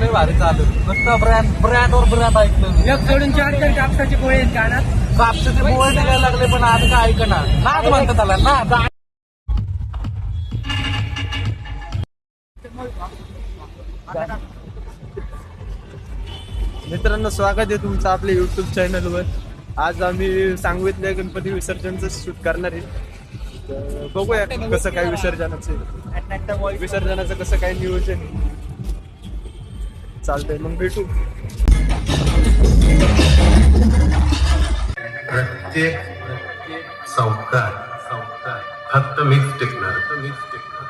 लय भारी चालू नुसतं ब्रँडवर ब्रँड ऐकलं एक सोडून 4 तर कापसाचे पोहे आहेत कानात. कापसाचे पोहे निघायला लागले पण आधी काय ऐकना नाद म्हणतात त्याला ना. मित्रांनो, स्वागत आहे तुमचं आपल्या युट्यूब चॅनलवर. आज आम्ही सांगलीतल्या गणपती विसर्जनचं शूट करणार आहे. तर बघूया कसं काय विसर्जनाचं कसं काय नियोजन आहे. चालतंय, मग भेटू. प्रत्येक संस्कार फक्त मीच टिकणार. फक्त मीच टिकणार.